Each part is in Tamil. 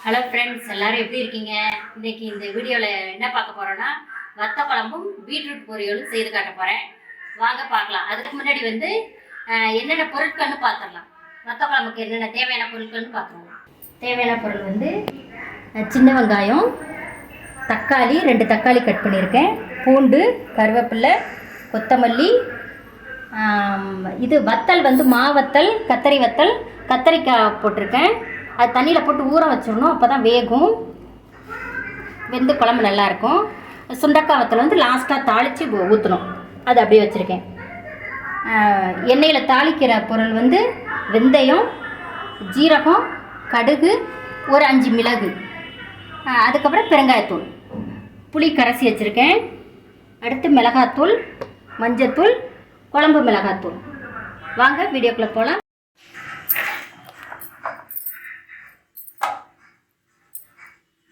ஹலோ ஃப்ரெண்ட்ஸ், எல்லாரும் எப்படி இருக்கீங்க? இன்னைக்கு இந்த வீடியோவில் என்ன பார்க்க போகிறோன்னா, வத்த குழம்பும் பீட்ரூட் பொரியலும் செய்து காட்ட போகிறேன். வாங்க பார்க்கலாம். அதுக்கு முன்னாடி என்னென்ன பொருட்கள்னு பார்த்துடலாம். வத்த குழம்புக்கு என்னென்ன தேவையான பொருட்கள்னு பார்த்துருவோம். தேவையான பொருள் சின்ன வெங்காயம், தக்காளி 2 தக்காளி கட் பண்ணியிருக்கேன், பூண்டு, கருவேப்பிலை, கொத்தமல்லி, இது வத்தல் மாவத்தல், கத்தரி வத்தல், கத்தரிக்காய் போட்டிருக்கேன். அது தண்ணியில் போட்டு ஊற வச்சிடணும், அப்போ தான் வேகும், வெந்து குழம்பு நல்லாயிருக்கும். சுண்டக்காய் வத்தல் லாஸ்ட்டாக தாளித்து ஊற்றணும், அது அப்படியே வச்சுருக்கேன். எண்ணெயில் தாளிக்கிற பொருள் வெந்தயம், ஜீரகம், கடுகு, ஒரு 5 மிளகு, அதுக்கப்புறம் பெருங்காயத்தூள், புளி கரைச்சி வச்சுருக்கேன். அடுத்து மிளகாத்தூள், மஞ்சத்தூள், குழம்பு மிளகாத்தூள். வாங்க வீடியோக்குள்ளே போகலாம்.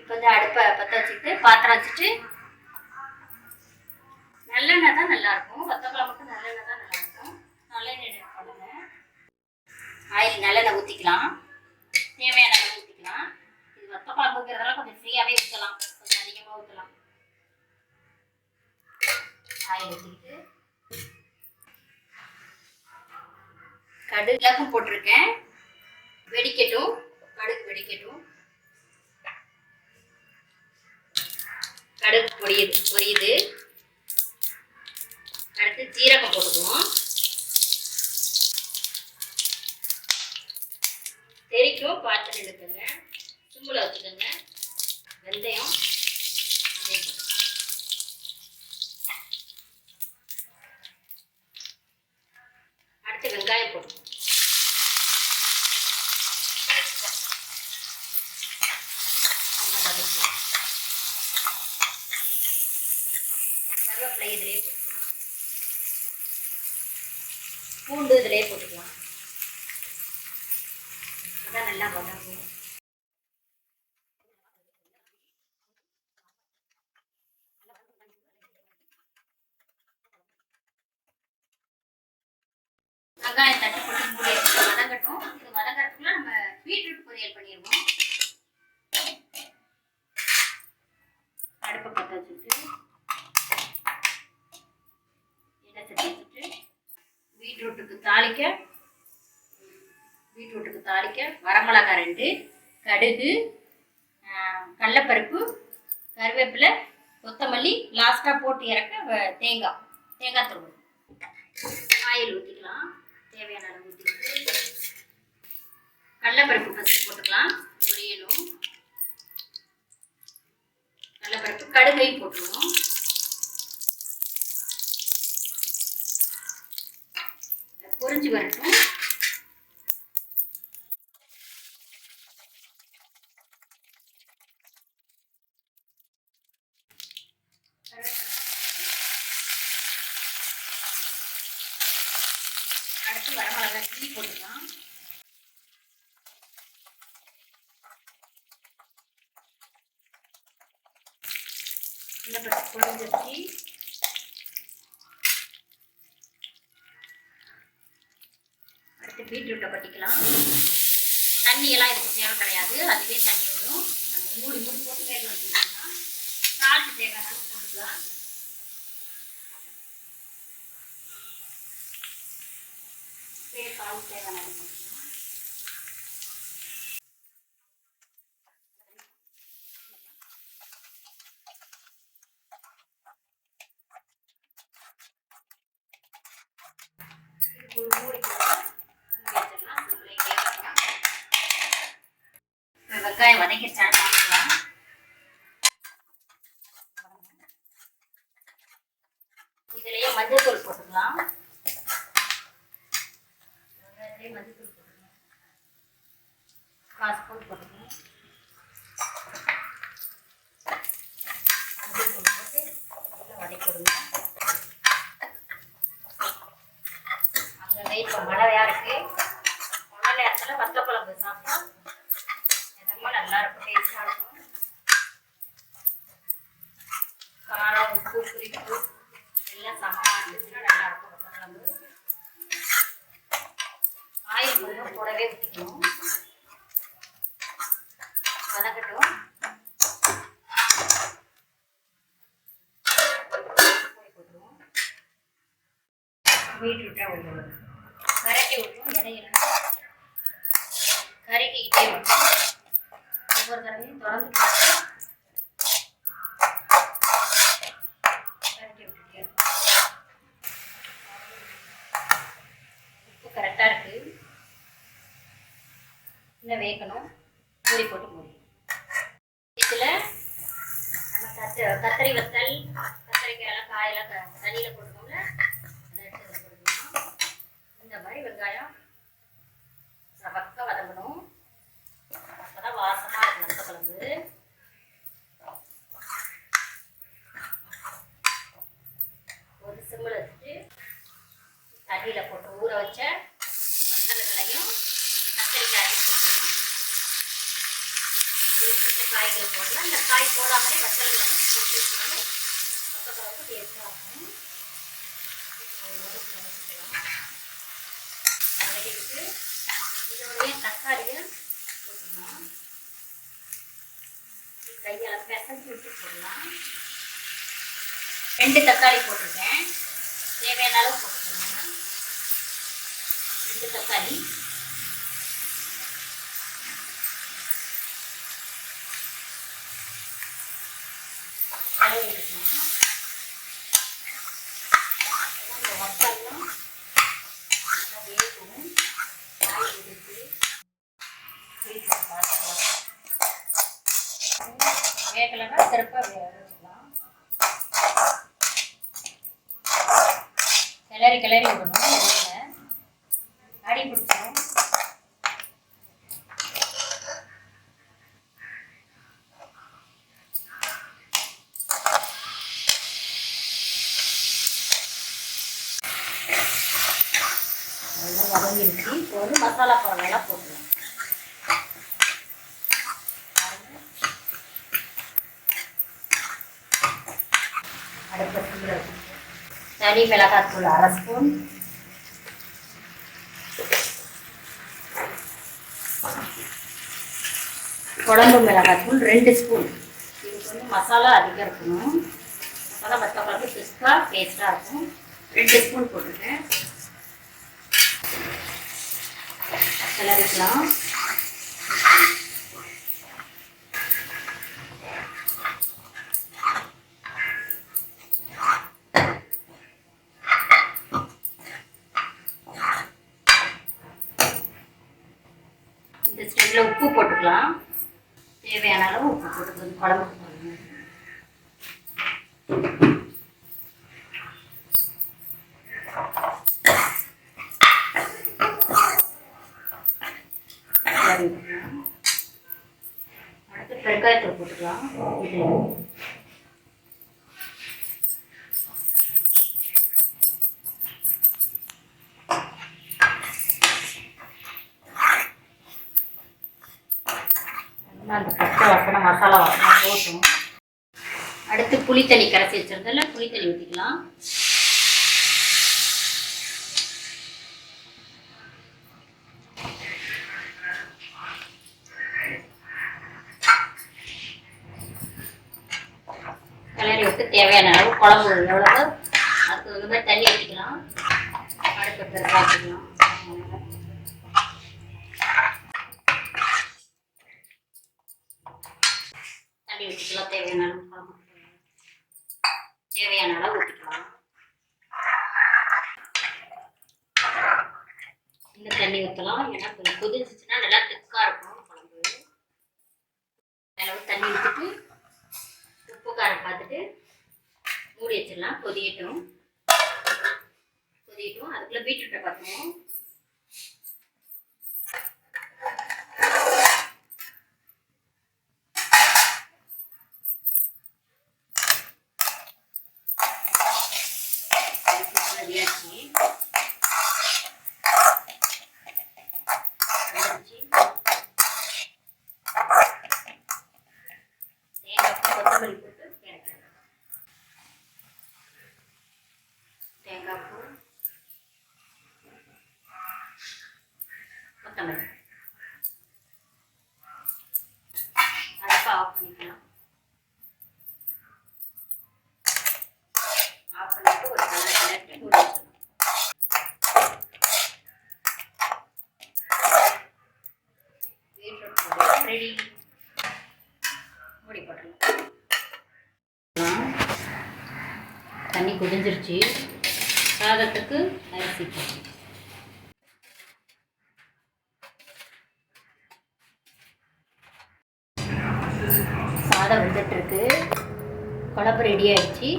இப்போ அடுப்பை பற்ற வச்சுக்கிட்டு பாத்திரம் வச்சுட்டு நல்லெண்ணெய் தான் நல்லாயிருக்கும். வத்த குழம்புக்கு நல்லெண்ணெய் தான் நல்லாயிருக்கும். நல்லெண்ணெய் பண்ணுங்க. ஆயில் நல்லெண்ணெய் ஊற்றிக்கலாம், தேவையான எண்ணெய் ஊற்றிக்கலாம். இது வத்த குழம்புங்கிறதெல்லாம் கொஞ்சம் ஃப்ரீயாகவே ஊற்றலாம், கொஞ்சம் அதிகமாக ஊற்றலாம். ஆயில் ஊற்றிக்கிட்டு கடுகு போட்டிருக்கேன், வெடிக்கட்டும், கடுகு வெடிக்கட்டும். கடுகு பொரியுது. அடுத்து ஜீரகம் போட்டுக்குவோம், தெரிக்கும், பார்த்து நின்றுக்குங்க, சும்மில் வச்சுக்கோங்க. வெந்தயம், அடுத்து வெங்காயம் போட்டுக்குவோம். கருவேப்பிலை இதிலே போட்டுக்கலாம், பூண்டு இதிலே போட்டுக்கலாம். அதான் நல்லா வதங்கும். வெங்காயம் தட்டி போட்டு மூடி வதங்கட்டும். இது வதங்கிறதுக்குள்ள நம்ம பீட்ரூட் பொரியல் பண்ணிடுவோம். அடுப்பை பற்ற வச்சுட்டு எண்ணெய் சட்டி வச்சுட்டு பீட்ரூட்டுக்கு தாளிக்க வரமிளகாய் 2, கடுகு, கடலைப்பருப்பு, கருவேப்பிலை, கொத்தமல்லி, லாஸ்ட்டாக போட்டு இறக்க தேங்காய் துருவல். ஆயில் ஊற்றிக்கலாம், தேவையான அளவு ஊற்றிக்கிட்டு கடலைப்பருப்பு ஃபஸ்ட்டு போட்டுக்கலாம், பொரியணும். கடலைப்பருப்பு, கடுகையும் போட்டுருவோம். பொரிஞ்சு வரட்டும். அடுத்து வரமிளகாய் கிள்ளி போட்டுக்கலாம். இந்த பருப்பு பொரிஞ்சிருச்சு. அடுத்து பீட்ரூட்டை கொட்டிக்கலாம். தண்ணியெல்லாம் இதுக்கு தேவை கிடையாது, அதுவே தண்ணி வரும். நம்ம மூடி போட்டு வேக வச்சுக்கலாம். சால்ட்டு தேவையான அளவு போட்டுக்கலாம். சால்ட் தேவையான அளவு போட்டுக்கலாம். வெங்காயம் வதக்கிடுச்சான்னு பார்க்கலாம். இதுலயே மஞ்சள் தூள் போட்டுக்கலாம். மஞ்சள் தூள் போட்டுக்கலாம், 1 ஸ்பூன் போட்டுக்கலாம். மஞ்சள் தூள் போட்டு வதக்கிடுங்க. அங்கே இப்போ மழையா இருக்கு, மழை நேரத்தில் வத்த குழம்பு சாப்பிட்டா நல்லா இருக்கும், டேஸ்டாக இருக்கும். காரம், உப்பு, புளிப்பு எல்லாம் சமமாக இருந்துச்சுன்னா நல்லா இருக்கும் வத்த குழம்பு. ஆயில் கொஞ்சம் கூடவே ஊற்றிக்கணும். வதக்கட்டும். பீட்ரூட்டை விடணும், கரட்டி விடணும். இடையில கறிக்கிட்டே விடணும். ஒவ்வொரு தடவையும் தொடர்ந்து கரட்டி விட்டுட்டே இருக்கும். உப்பு கரெக்டாக இருக்குது. இன்னும் வேகணும். மூடி போட்டு மூடி. இதில் நம்ம கத்தரி வத்தல், கத்தரிக்காயெல்லாம் காயெல்லாம் தண்ணியில் போட்டுக்கோங்க. அதை எடுத்து இதில் போட்டுக்கணும். இந்த மாதிரி வெங்காயம் சவக்க வதங்கணும். அப்போதான் வாசமாக இருக்கும் வத்த குழம்பு. ஒரு சிம்மில் வச்சுட்டு தண்ணியில் போட்டு ஊற வச்ச வத்தல்களையும் கத்தரிக்காயும் போட்டுக்கலாம். காய்கள் போடலாம். இந்த காய் போடாமலே வத்தல்களை போட்டு வச்சாலும் வத்த குழம்பு டேஸ்ட்டாக இருக்கும். வதக்கிட்டு இதோடைய தக்காளியை போட்டுக்கலாம். கையால் பிசைஞ்சு விட்டு போடலாம். 2 தக்காளி போட்டிருக்கேன். தேவையான அளவு போட்டுக்கோங்க. 2 தக்காளி. வேகலைன்னா திருப்ப வச்சுக்கலாம். கிளறி விடணும். இடையில அடி பிடிச்சிடும். நல்லா வதங்கிடுச்சு. இப்போ வந்து மசாலா பொருளெல்லாம் போட்டுருவோம். தனி மிளகாத்தூள் 1/2 ஸ்பூன், குழம்பு மிளகாத்தூள் 2 ஸ்பூன். இதுக்கு வந்து மசாலா அதிகம் இருக்கணும். மசாலா வத்த குழம்பு திக்காக டேஸ்ட்டாக இருக்கும். 2 ஸ்பூன் போட்டுருக்கேன். கிளறிக்கலாம். இந்த ஸ்டெப்பில் உப்பு போட்டுக்கலாம். தேவையான அளவு உப்பு போட்டுக்கலாம். குழம்புக்கு போடணும். அடுத்து பெருங்காயத்தூள் போட்டுக்கலாம். அந்த பச்சை வாசனை மசாலா வாசனை போட்டும். அடுத்து புளித்தண்ணி கரைச்சி வச்சிருந்ததில் புளித்தண்ணி ஊற்றிக்கலாம். கிளறி விட்டு தேவையான அளவு குழம்பு எவ்வளோ அதுக்கு வந்து மாதிரி தண்ணி ஊற்றிக்கலாம். அடுப்பு பெருசாக வச்சுக்கலாம். தண்ணி ஊற்றிக்கலாம். தேவையான அளவு குழம்பு தேவையான அளவு ஊற்றிக்கலாம். இன்னும் தண்ணி ஊற்றலாம். ஏன்னா கொஞ்சம் கொதிச்சுன்னா நல்லா திக்காக இருக்கும் குழம்பு. அளவு தண்ணி ஊற்றிட்டு உப்பு காரம் பார்த்துட்டு மூடி வச்சிடலாம். கொதியட்டும். அதுக்குள்ளே பீட்ரூட்டை பார்க்கணும். கொத்தமல்லி போட்டு தேங்காய் பூ, ரெடி. மூடி போட்டுடலாம். தண்ணி கொதிஞ்சிருச்சு. சாதத்துக்கு அரிசி போட்டு சாதம் வெந்துட்டுருக்கு. குழம்பு ரெடி ஆகிடுச்சு.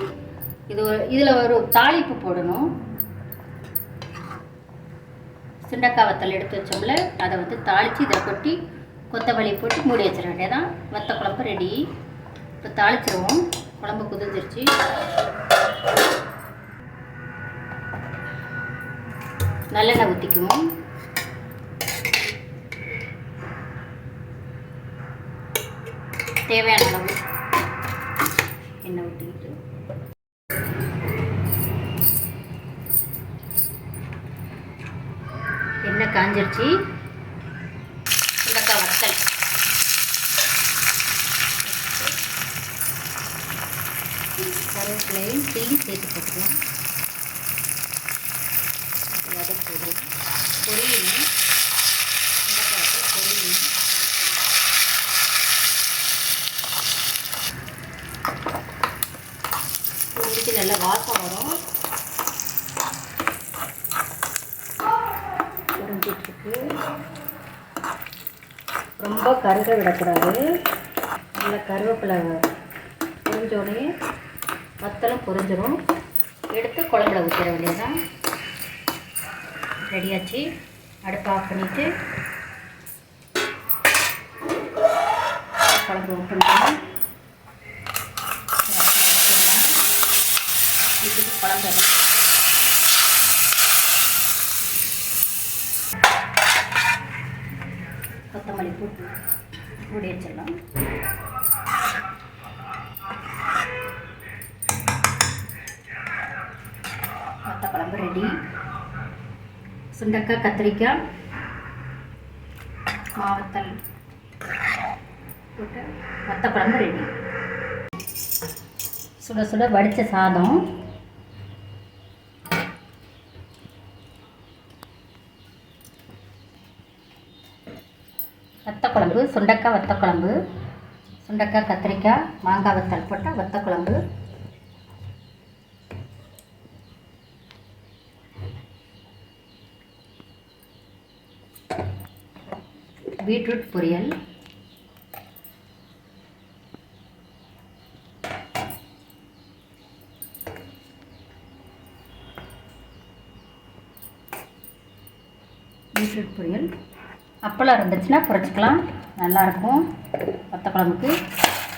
இதில் ஒரு தாளிப்பு போடணும். சுண்டக்காய் வத்தல் எடுத்து வச்சோம்ல, அதை வந்து தாளித்து இதை கொட்டி கொத்தமல்லி போட்டு மூடி வச்சிட வேண்டியதான். வத்த குழம்பு ரெடி. இப்போ தாளிச்சிருவோம். குழம்பு கொதிஞ்சிருச்சு. நல்லெண்ணெய் ஊற்றிக்குவோம். தேவையான அளவு எண்ணெய் ஊற்றிக்கிட்டு எண்ணெய் காஞ்சிருச்சு. சுண்டக்காய் வத்தல் கருவேப்பிலையும் தேடி சேர்த்து போட்டுக்கலாம். வதக்குது பொரியணும். சுண்டக்காய் வத்தல் பொரியணும். பொரிச்சு நல்லா வாசம் வரும். பொரிஞ்சிட்ருக்கு. ரொம்ப கருக விடக்கூடாது. நல்லா கருவேப்பிலை பொரிஞ்சோடனே வத்தலும் பொரிஞ்சிடும். எடுத்து குழம்புல ஊற்றிட வேண்டியதுதான். ரெடியாச்சு. அடுப்பு ஆஃப் பண்ணிவிட்டு குழம்பு ஊற்றணும். இதுக்கு குழம்பு கொத்தமல்லி போட்டு மூடி வச்சிடலாம். வத்த குழம்பு ரெடி. சுண்டக்காய் கத்திரிக்காய் மாவத்தல் போட்டு வத்த குழம்பு ரெடி. சுட சுட வடித்த சாதம். வத்த குழம்பு, சுண்டக்காய் வத்த குழம்பு, சுண்டக்காய் கத்திரிக்காய் மாங்காய் வத்தல் போட்டால் வத்த குழம்பு. பீட்ரூட் பொரியல், பீட்ரூட் பொரியல். அப்பளம் இருந்துச்சுன்னா குறைச்சிக்கலாம், நல்லாயிருக்கும் வத்த குழம்புக்கு.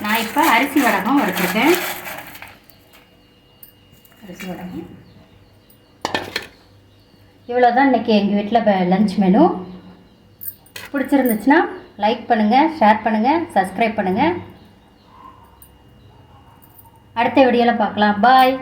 நான் இப்போ அரிசி வடகம் வறுத்துருக்கேன். அரிசி வடகம் இவ்வளோ தான் இன்றைக்கி எங்கள் வீட்டில் லஞ்ச் மெனு. பிடிச்சிருந்துச்சுன்னா லைக் பண்ணுங்கள், ஷேர் பண்ணுங்கள், சப்ஸ்கிரைப் பண்ணுங்கள். அடுத்த வீடியோவில் பார்க்கலாம். பாய்.